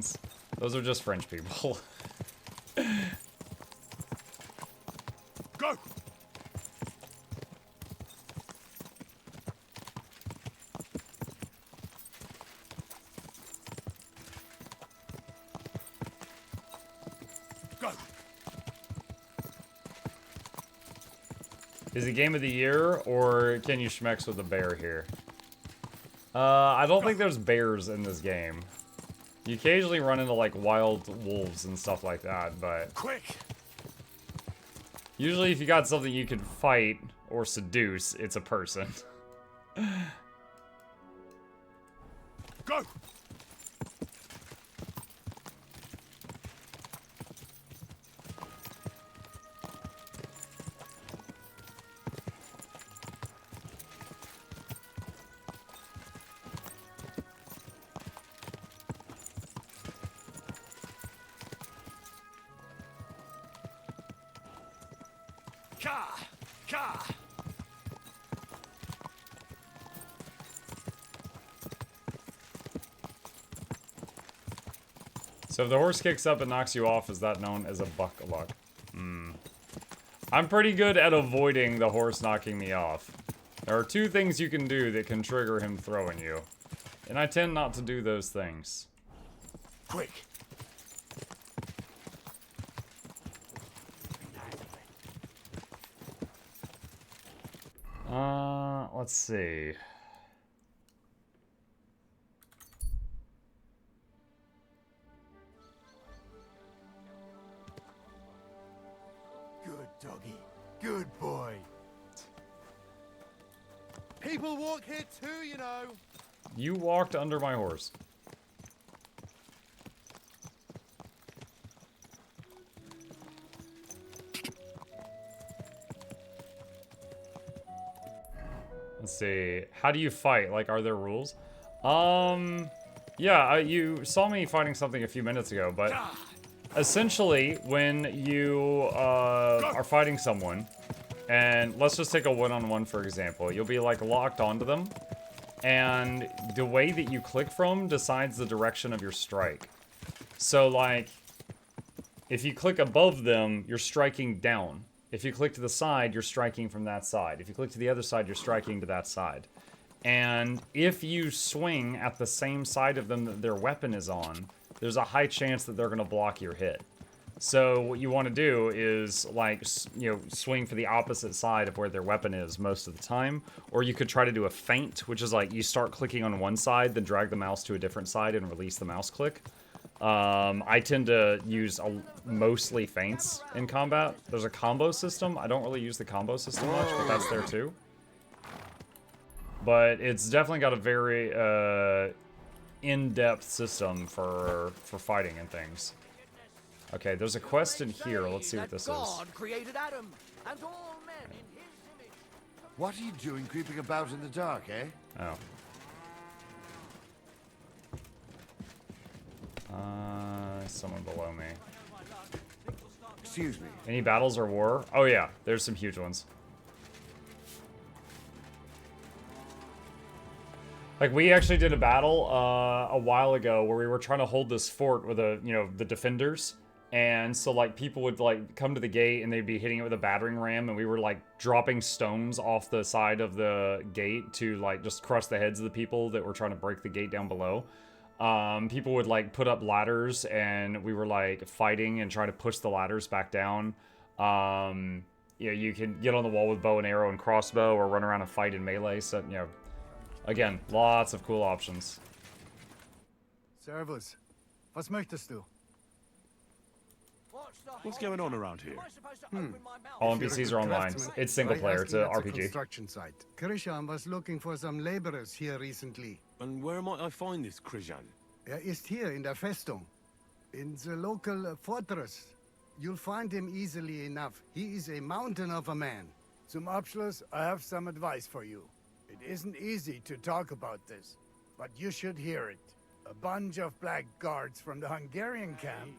Netherlands. Those are just French people. Go! Go! Is it game of the year, or can you schmex with a bear here? I don't think there's bears in this game. You occasionally run into, like, wild wolves and stuff like that, but... Quick! Usually if you got something you could fight or seduce, it's a person. Go! Ka! Ka! So if the horse kicks up and knocks you off, is that known as a buck luck? I'm pretty good at avoiding the horse knocking me off. There are two things you can do that can trigger him throwing you. And I tend not to do those things. Quick! Let's see. Good doggy. Good boy. People walk here too, you know. You walked under my horse. Let's see. How do you fight? Like, are there rules? Yeah, you saw me fighting something a few minutes ago, but essentially, when you are fighting someone, and let's just take a one-on-one for example, you'll be like locked onto them, and the way that you click from decides the direction of your strike. So like, if you click above them, you're striking down. If you click to the side, you're striking from that side. If you click to the other side, you're striking to that side. And if you swing at the same side of them that their weapon is on, there's a high chance that they're going to block your hit. So what you want to do is, like, you know, swing for the opposite side of where their weapon is most of the time. Or you could try to do a feint, which is like you start clicking on one side, then drag the mouse to a different side and release the mouse click. I tend to use mostly feints in combat. There's a combo system. I don't really use the combo system much, but that's there too. But it's definitely got a very in-depth system for fighting and things. Okay, there's a quest in here. Let's see what this is. God created Adam and all men in his image. What are you doing creeping about in the dark, eh? Oh. Someone below me. Excuse me. Any battles or war? Oh yeah, there's some huge ones. Like, we actually did a battle a while ago where we were trying to hold this fort with the defenders. And so, like, people would, like, come to the gate and they'd be hitting it with a battering ram, and we were, like, dropping stones off the side of the gate to, like, just crush the heads of the people that were trying to break the gate down below. People would, like, put up ladders, and we were, like, fighting and trying to push the ladders back down. You can get on the wall with bow and arrow and crossbow, or run around and fight in melee. So, again, lots of cool options. Servus. Was möchtest du? What's going on around here? All NPCs are online. It's single player. It's an RPG. Construction site. Krishan was looking for some laborers here recently. And where might I find this Krijan? Ist hier in der Festung. In the local fortress. You'll find him easily enough. He is a mountain of a man. Zum Abschluss, I have some advice for you. It isn't easy to talk about this, but you should hear it. A bunch of black guards from the Hungarian camp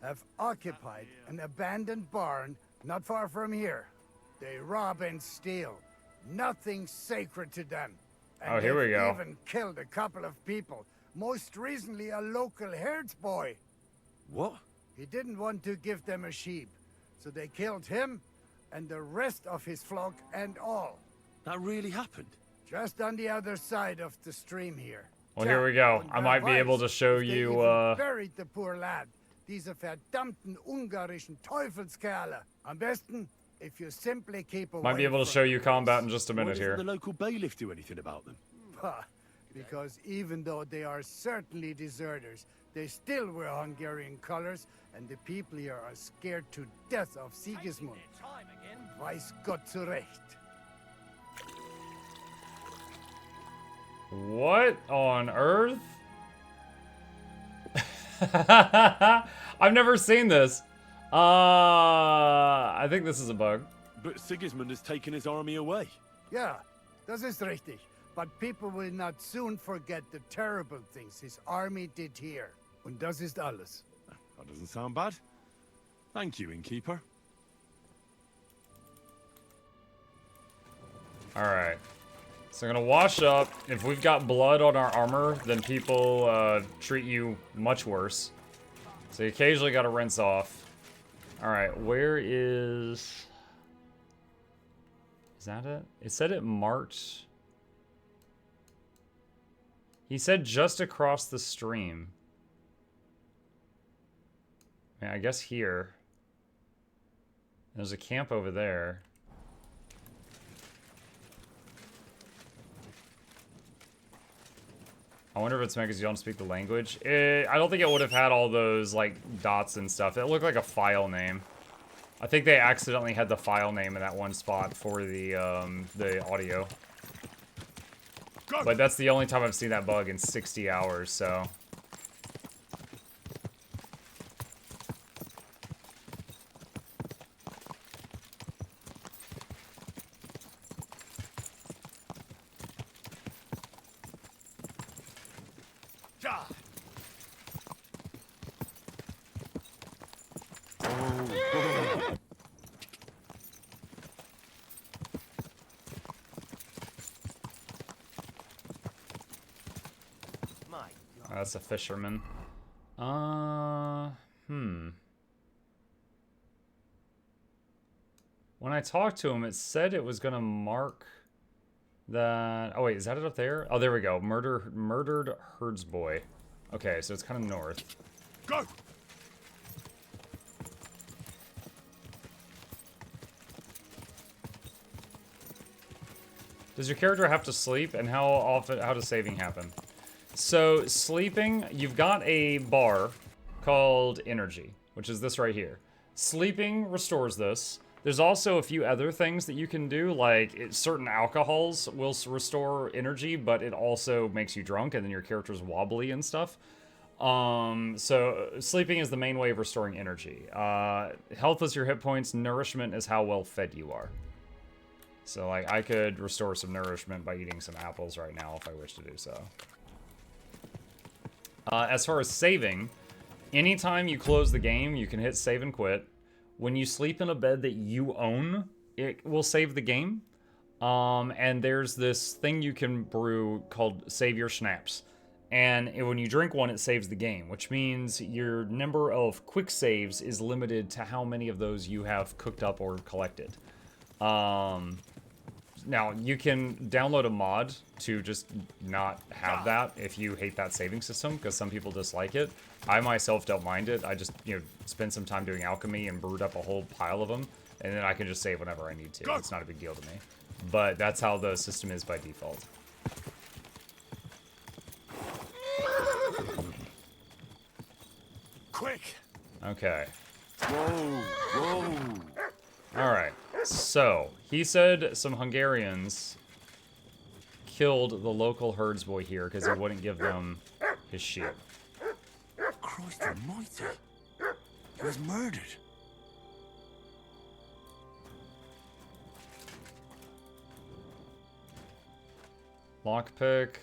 have occupied an abandoned barn not far from here. They rob and steal. Nothing sacred to them. And oh, here we go. Even killed a couple of people. Most recently a local herdsboy. What? He didn't want to give them a sheep, so they killed him and the rest of his flock and all. That really happened? Just on the other side of the stream here. Well, here we go. Und I wer might be able weiß, to show if they you, even buried the poor lad. Diese verdammten ungarischen Teufelskerle. Am besten, if you simply keep away might be able to from show you the combat place. in just a Why minute doesn't here. the local bailiff do anything about them? Bah, because even though they are certainly deserters, they still wear Hungarian colors, and the people here are scared to death of Sigismund. Time again. Weiß Gott zurecht. What on earth? I've never seen this. I think this is a bug. But Sigismund has taken his army away. Ja, das ist richtig. But people will not soon forget the terrible things his army did here. Und das ist alles. That doesn't sound bad. Thank you, innkeeper. Alright. So I'm gonna wash up. If we've got blood on our armor, then people treat you much worse. So you occasionally gotta rinse off. Alright, where is... Is that it? It said it marked... He said just across the stream. Yeah, I guess here. There's a camp over there. I wonder if it's because you don't speak the language. I don't think it would have had all those, like, dots and stuff. It looked like a file name. I think they accidentally had the file name in that one spot for the audio. But that's the only time I've seen that bug in 60 hours, so... That's a fisherman. When I talked to him, it said it was gonna mark that... Oh wait, is that it up there? Oh, there we go. Murdered herdsboy. Okay, so it's kind of north. Go! Does your character have to sleep, and how does saving happen? So, sleeping, you've got a bar called energy, which is this right here. Sleeping restores this. There's also a few other things that you can do, like certain alcohols will restore energy, but it also makes you drunk, and then your character's wobbly and stuff. So, sleeping is the main way of restoring energy. Health is your hit points, nourishment is how well fed you are. So, like, I could restore some nourishment by eating some apples right now if I wish to do so. As far as saving, anytime you close the game, you can hit save and quit. When you sleep in a bed that you own, it will save the game. And there's this thing you can brew called Save Your Schnapps. And when you drink one, it saves the game, which means your number of quick saves is limited to how many of those you have cooked up or collected. Now, you can download a mod to just not have that if you hate that saving system, because some people dislike it. I myself don't mind it. I just, spend some time doing alchemy and brewed up a whole pile of them, and then I can just save whenever I need to. It's not a big deal to me. But that's how the system is by default. Quick! Okay. Whoa, whoa. Alright. So, he said some Hungarians killed the local herdsboy here because he wouldn't give them his sheep. Christ almighty. He was murdered. Lockpick.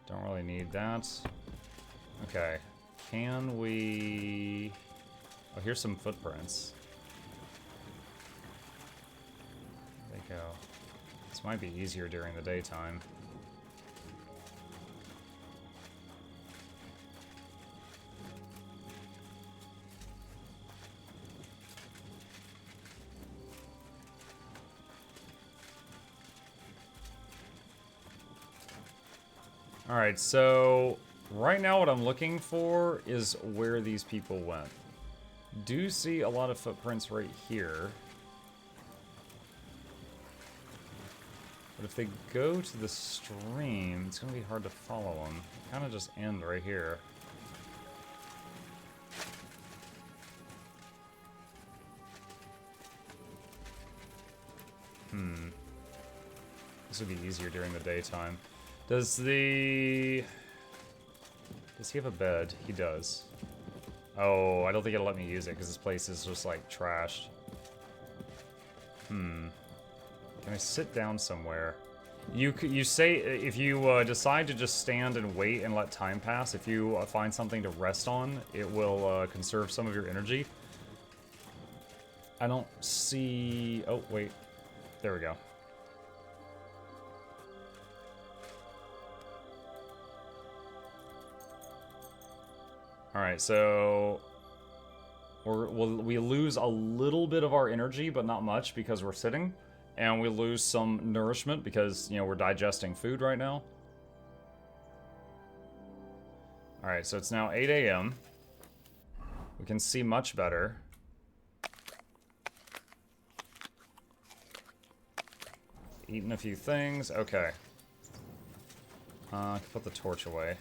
Don't really need need that. Okay. Can we... Oh, here's some footprints. There they go. This might be easier during the daytime. Alright, so right now what I'm looking for is where these people went. Do see a lot of footprints right here. But if they go to the stream, it's going to be hard to follow them. They kind of just end right here. This would be easier during the daytime. Does he have a bed? He does. Oh, I don't think it'll let me use it because this place is just like trashed. Can I sit down somewhere? You say if you decide to just stand and wait and let time pass, if you find something to rest on, it will conserve some of your energy. I don't see... Oh, wait. There we go. Alright, so... we lose a little bit of our energy, but not much because we're sitting. And we lose some nourishment because, you know, we're digesting food right now. Alright, so it's now 8 a.m. We can see much better. Eaten a few things. Okay. I can put the torch away.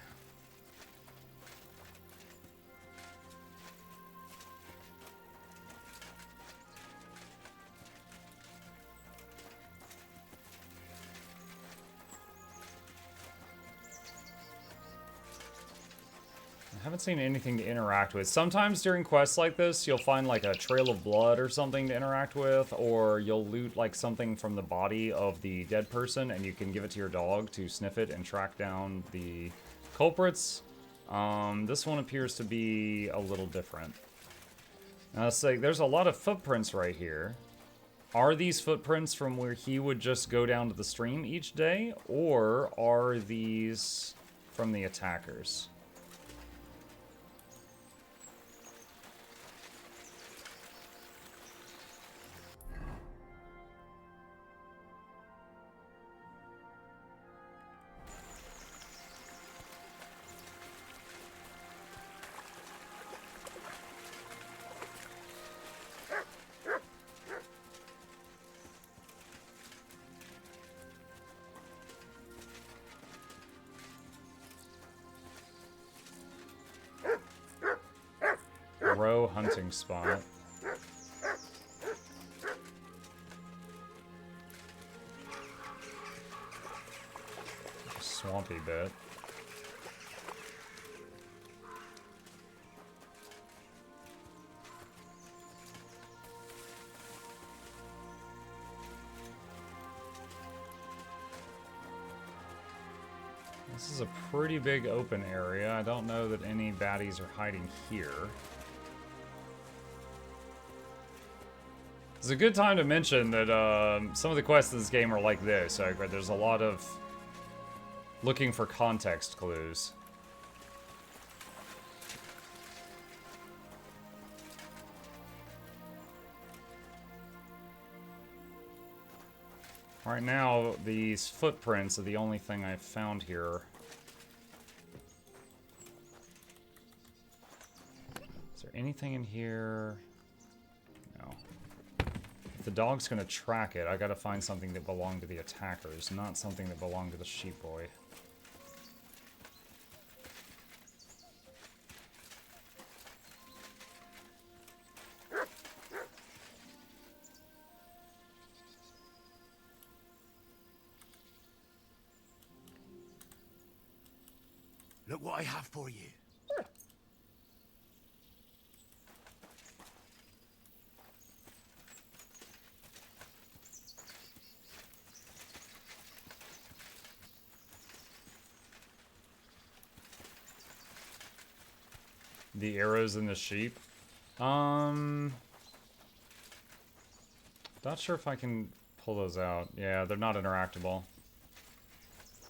I haven't seen anything to interact with. Sometimes during quests like this, you'll find like a trail of blood or something to interact with, or you'll loot like something from the body of the dead person and you can give it to your dog to sniff it and track down the culprits. This one appears to be a little different. Now, let's say there's a lot of footprints right here. Are these footprints from where he would just go down to the stream each day, or are these from the attackers? Row hunting spot. Swampy bit. This is a pretty big open area. I don't know that any baddies are hiding here. It's a good time to mention that some of the quests in this game are like this. There's a lot of looking for context clues. Right now, these footprints are the only thing I've found here. Is there anything in here? No. If the dog's gonna track it, I gotta find something that belonged to the attackers, not something that belonged to the sheep boy. Look what I have for you. The arrows and the sheep. Not sure if I can pull those out. Yeah, they're not interactable.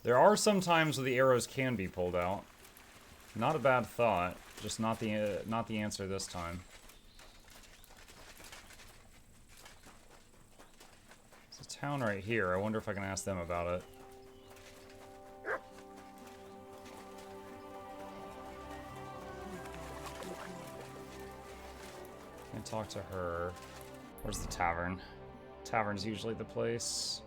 There are some times where the arrows can be pulled out. Not a bad thought, just not the answer this time. There's a town right here. I wonder if I can ask them about it. Can't talk to her. Where's the tavern? Tavern's usually the place.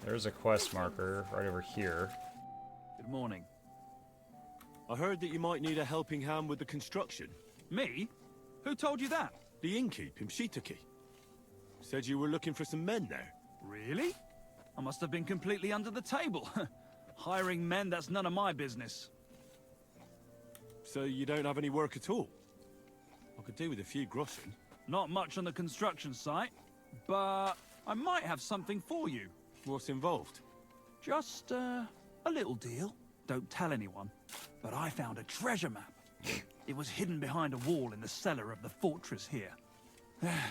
There's a quest marker right over here. Good morning. I heard that you might need a helping hand with the construction. Me? Who told you that? The innkeep in Shitaki. Said you were looking for some men there. Really? I must have been completely under the table. Hiring men, that's none of my business. So you don't have any work at all? I could do with a few groschen. Not much on the construction site, but I might have something for you. What's involved? Just, a little deal. Don't tell anyone. But I found a treasure map. It was hidden behind a wall in the cellar of the fortress here.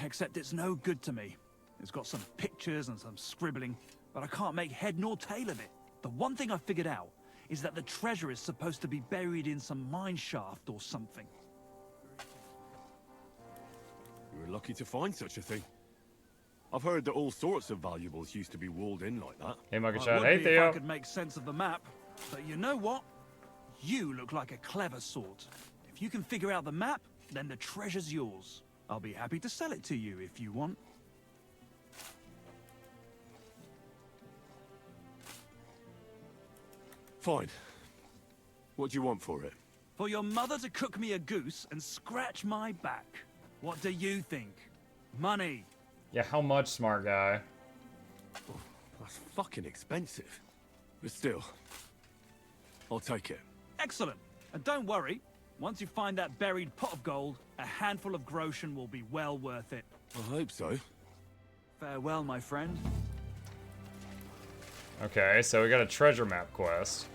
Except it's no good to me. It's got some pictures and some scribbling, but I can't make head nor tail of it. The one thing I figured out is that the treasure is supposed to be buried in some mine shaft or something. You were lucky to find such a thing. I've heard that all sorts of valuables used to be walled in like that. Hey, Mugger I Chat. would Hey, be if I Theo. could make sense of the map, but you know what? You look like a clever sort. If you can figure out the map, then the treasure's yours. I'll be happy to sell it to you if you want. Fine. What do you want for it? For your mother to cook me a goose and scratch my back. What do you think? Money. Yeah, how much, smart guy? That's fucking expensive. But still, I'll take it. Excellent. And don't worry, once you find that buried pot of gold, a handful of groschen will be well worth it. I hope so. Farewell, my friend. Okay, so we got a treasure map quest.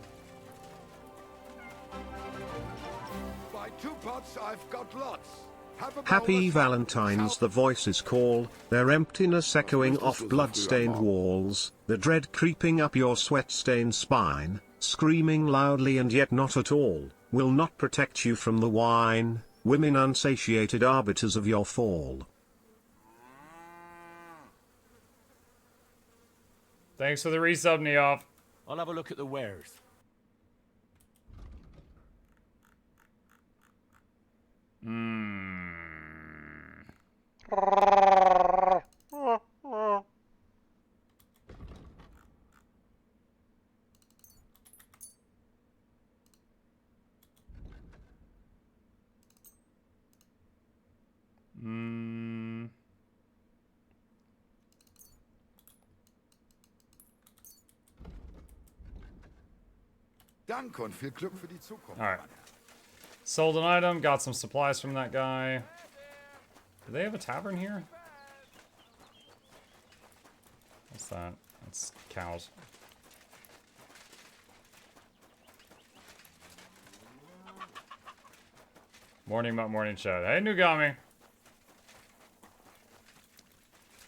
By 2 pots, I've got lots. Have a Happy bowl of- Valentine's, the voices call, their emptiness echoing off blood-stained walls, the dread creeping up your sweat-stained spine, screaming loudly and yet not at all, will not protect you from the wine, women unsatiated arbiters of your fall. Thanks for the resub, Neoff. I'll have a look at the wares. Danke und viel Glück für die Zukunft. Alright. Sold an item, got some supplies from that guy. Do they have a tavern here? What's that? That's cows. Morning Mutt, morning Chad. Hey, Nugami.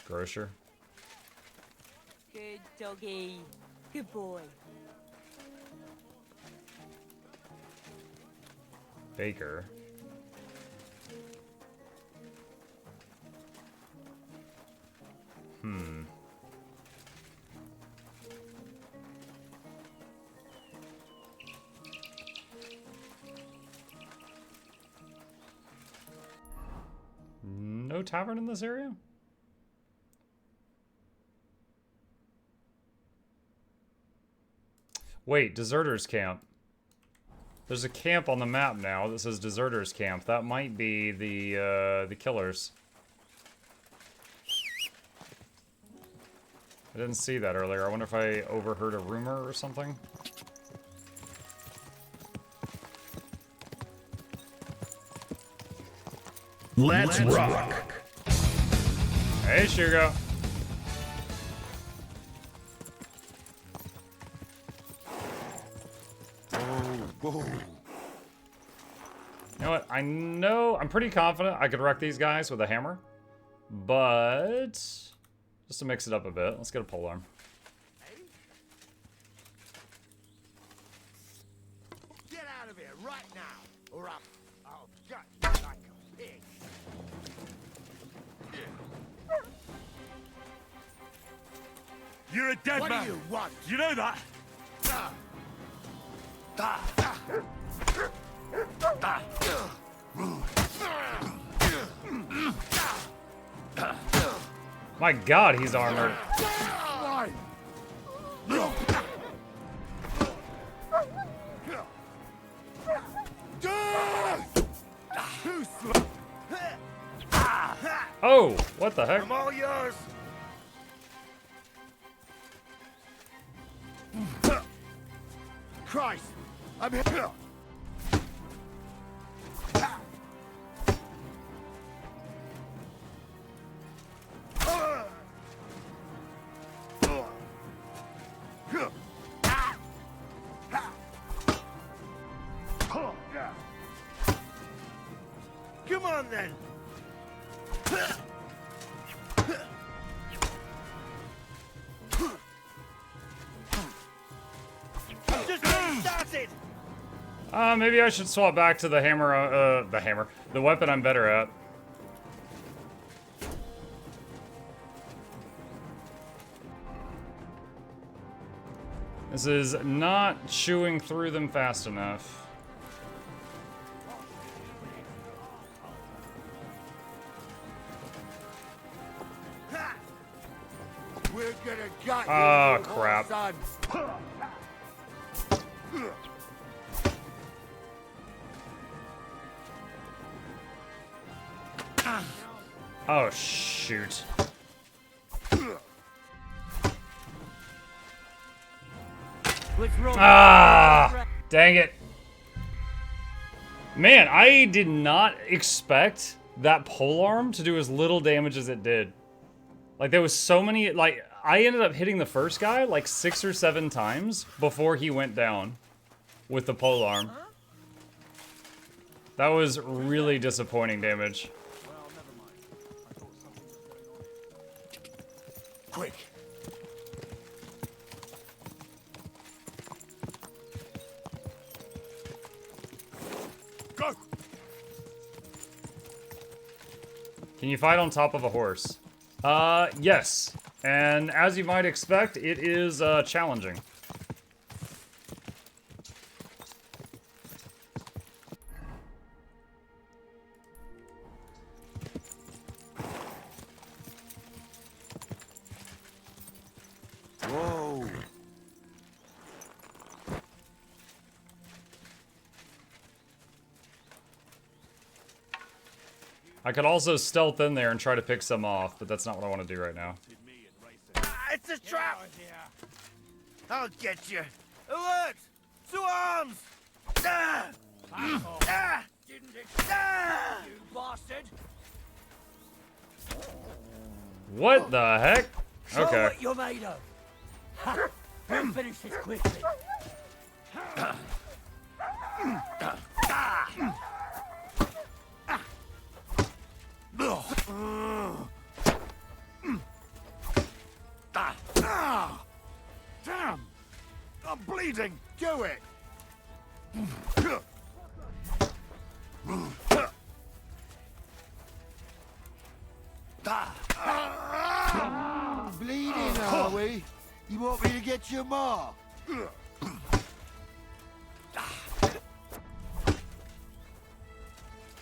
Grocer. Good doggy. Good boy. Baker. No tavern in this area? Wait, deserters camp. There's a camp on the map now that says deserters camp. That might be the killers. I didn't see that earlier. I wonder if I overheard a rumor or something. Let's rock! Hey, Shugo. Whoa. You know what? I'm pretty confident I could wreck these guys with a hammer. But just to mix it up a bit, let's get a polearm. Get out of here right now, or I'll gut you like a pig. You're a dead What man. do you want? You know that? My God, he's armored. Oh, what the heck? I'm all yours. Christ, I'm here. Come on then. Just getting started. Maybe I should swap back to the hammer, the weapon I'm better at. This is not chewing through them fast enough. We're gonna gut you. Oh, you crap. son. Oh, shoot. Ah, dang it. Man, I did not expect that polearm to do as little damage as it did. Like, there was so many, like, I ended up hitting the first guy like 6 or 7 times before he went down with the polearm. That was really disappointing damage. Quick. Go. Can you fight on top of a horse? Yes. And as you might expect, it is, challenging. Whoa. I could also stealth in there and try to pick some off, but that's not what I want to do right now. It's a trap. I'll get you. Alert! To arms! Ah! Ah! Didn't expect you, bastard. What the heck? Show Okay. what you're made of. Ha! We'll finish this quickly. Damn! I'm bleeding! Do it! Bleeding, are we? You want me to get your mark?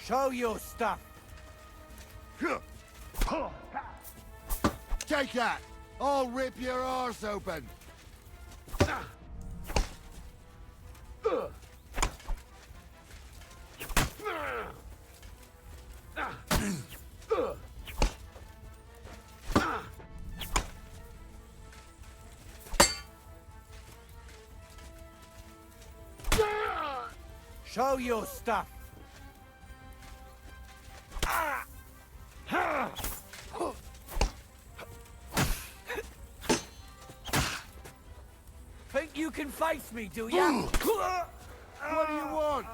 Show your stuff. Take that! I'll rip your arse open! Show your stuff. Think you can face me, do ya? What do you want?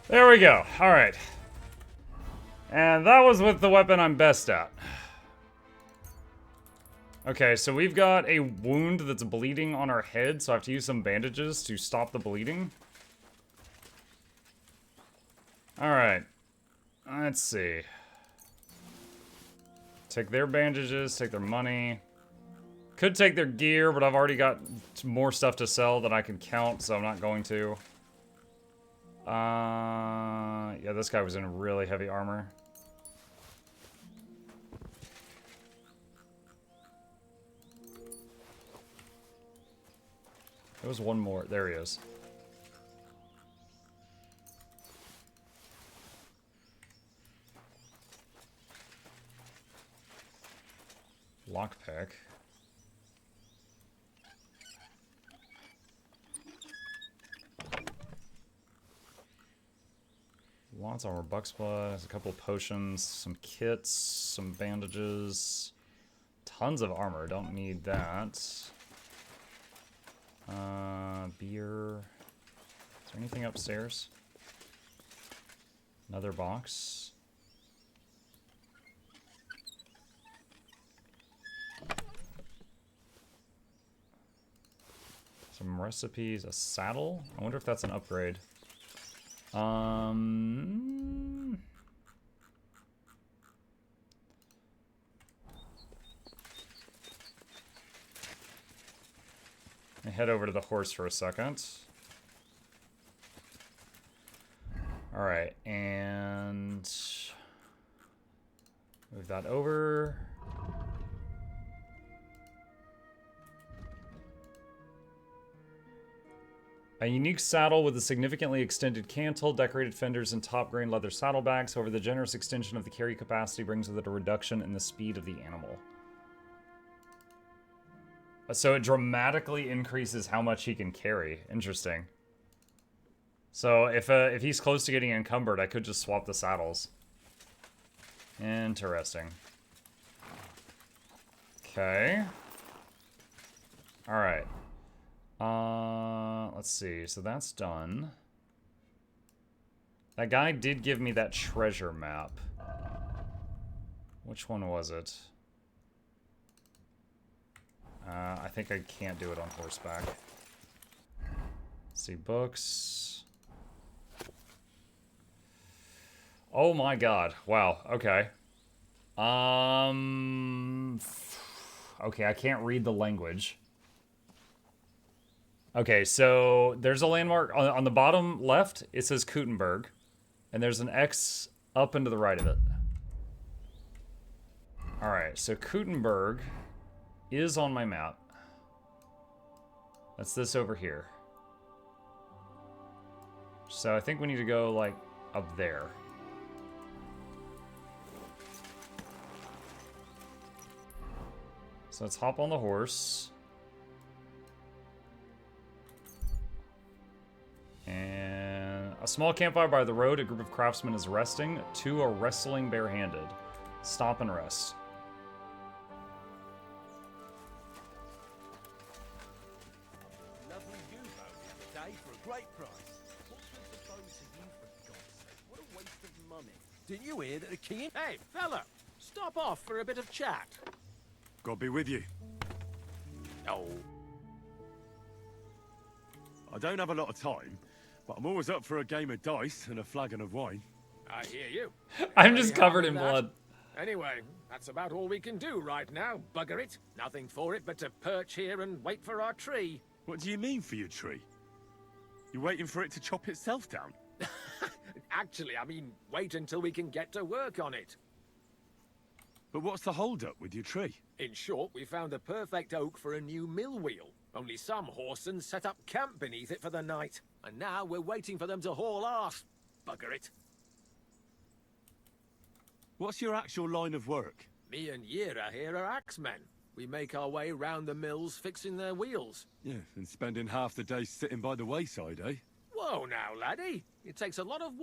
There we go. All right. And that was with the weapon I'm best at. Okay, so we've got a wound that's bleeding on our head, so I have to use some bandages to stop the bleeding. Alright. Let's see. Take their bandages, take their money. Could take their gear, but I've already got more stuff to sell than I can count, so I'm not going to. Yeah, this guy was in really heavy armor. There was one more. There he is. Lockpick. Lots of armor, buck's blood, a couple of potions, some kits, some bandages, tons of armor. Don't need that. Beer. Is there anything upstairs? Another box. Some recipes, a saddle. I wonder if that's an upgrade. I head over to the horse for a second. Alright, and move that over. A unique saddle with a significantly extended cantle, decorated fenders, and top grain leather saddlebags. However, the generous extension of the carry capacity brings with it a reduction in the speed of the animal. So it dramatically increases how much he can carry. Interesting. So if he's close to getting encumbered, I could just swap the saddles. Interesting. Okay. Alright. Let's see. So that's done. That guy did give me that treasure map. Which one was it? I think I can't do it on horseback. Let's see, books. Oh my god. Wow. Okay. Okay, I can't read the language. Okay, so there's a landmark on the bottom left. It says Kuttenberg, and there's an X up and to the right of it. All right, so Kuttenberg is on my map. That's this over here. So I think we need to go like up there. So let's hop on the horse. And a small campfire by the road. A group of craftsmen is resting. Two are wrestling barehanded. Stop and rest. Lovely gumbo the other day for a great price. What's with the bones of you, for God's sake? What a waste of money. Didn't you hear that the king... Hey, fella! Stop off for a bit of chat. God be with you. Oh. I don't have a lot of time, but I'm always up for a game of dice and a flagon of wine. I hear you. I'm just covered in blood. Anyway, that's about all we can do right now, bugger it. Nothing for it but to perch here and wait for our tree. What do you mean for your tree? You waiting for it to chop itself down? Actually, I mean, wait until we can get to work on it. But what's the hold-up with your tree? In short, we found a perfect oak for a new mill wheel. Only some horsens set up camp beneath it for the night. And now we're waiting for them to haul arse. Bugger it. What's your actual line of work? Me and Yira here are axemen. We make our way round the mills fixing their wheels. Yeah, and spending half the day sitting by the wayside, eh? Whoa now, laddie. It takes a lot of work.